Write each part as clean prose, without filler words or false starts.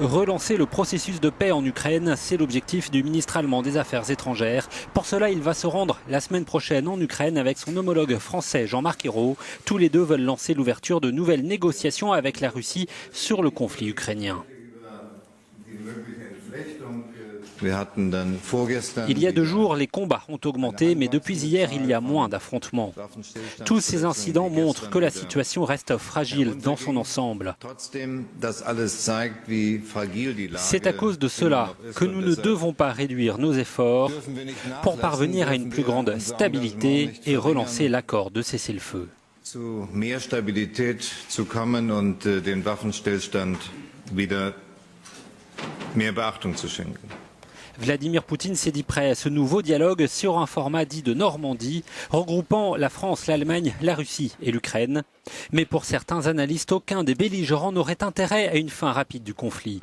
Relancer le processus de paix en Ukraine, c'est l'objectif du ministre allemand des Affaires étrangères. Pour cela, il va se rendre la semaine prochaine en Ukraine avec son homologue français Jean-Marc Ayrault. Tous les deux veulent lancer l'ouverture de nouvelles négociations avec la Russie sur le conflit ukrainien. Il y a 2 jours, les combats ont augmenté, mais depuis hier, il y a moins d'affrontements. Tous ces incidents montrent que la situation reste fragile dans son ensemble. C'est à cause de cela que nous ne devons pas réduire nos efforts pour parvenir à une plus grande stabilité et relancer l'accord de cessez-le-feu. Vladimir Poutine s'est dit prêt à ce nouveau dialogue sur un format dit de Normandie, regroupant la France, l'Allemagne, la Russie et l'Ukraine. Mais pour certains analystes, aucun des belligérants n'aurait intérêt à une fin rapide du conflit.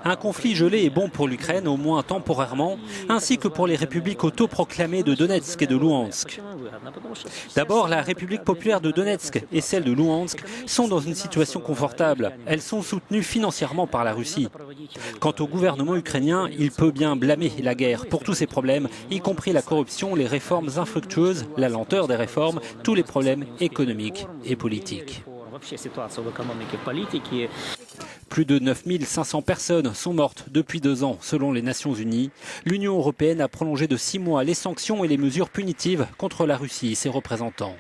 Un conflit gelé est bon pour l'Ukraine, au moins temporairement, ainsi que pour les républiques autoproclamées de Donetsk et de Louhansk. D'abord, la République populaire de Donetsk et celle de Louhansk sont dans une situation confortable. Elles sont soutenues financièrement par la Russie. Quant au gouvernement ukrainien, il peut bien blâmer la guerre pour tous ses problèmes, y compris la corruption, les réformes infructueuses, la lenteur des réformes, tous les problèmes économiques et politiques. Plus de 9500 personnes sont mortes depuis 2 ans, selon les Nations Unies. L'Union européenne a prolongé de 6 mois les sanctions et les mesures punitives contre la Russie et ses représentants.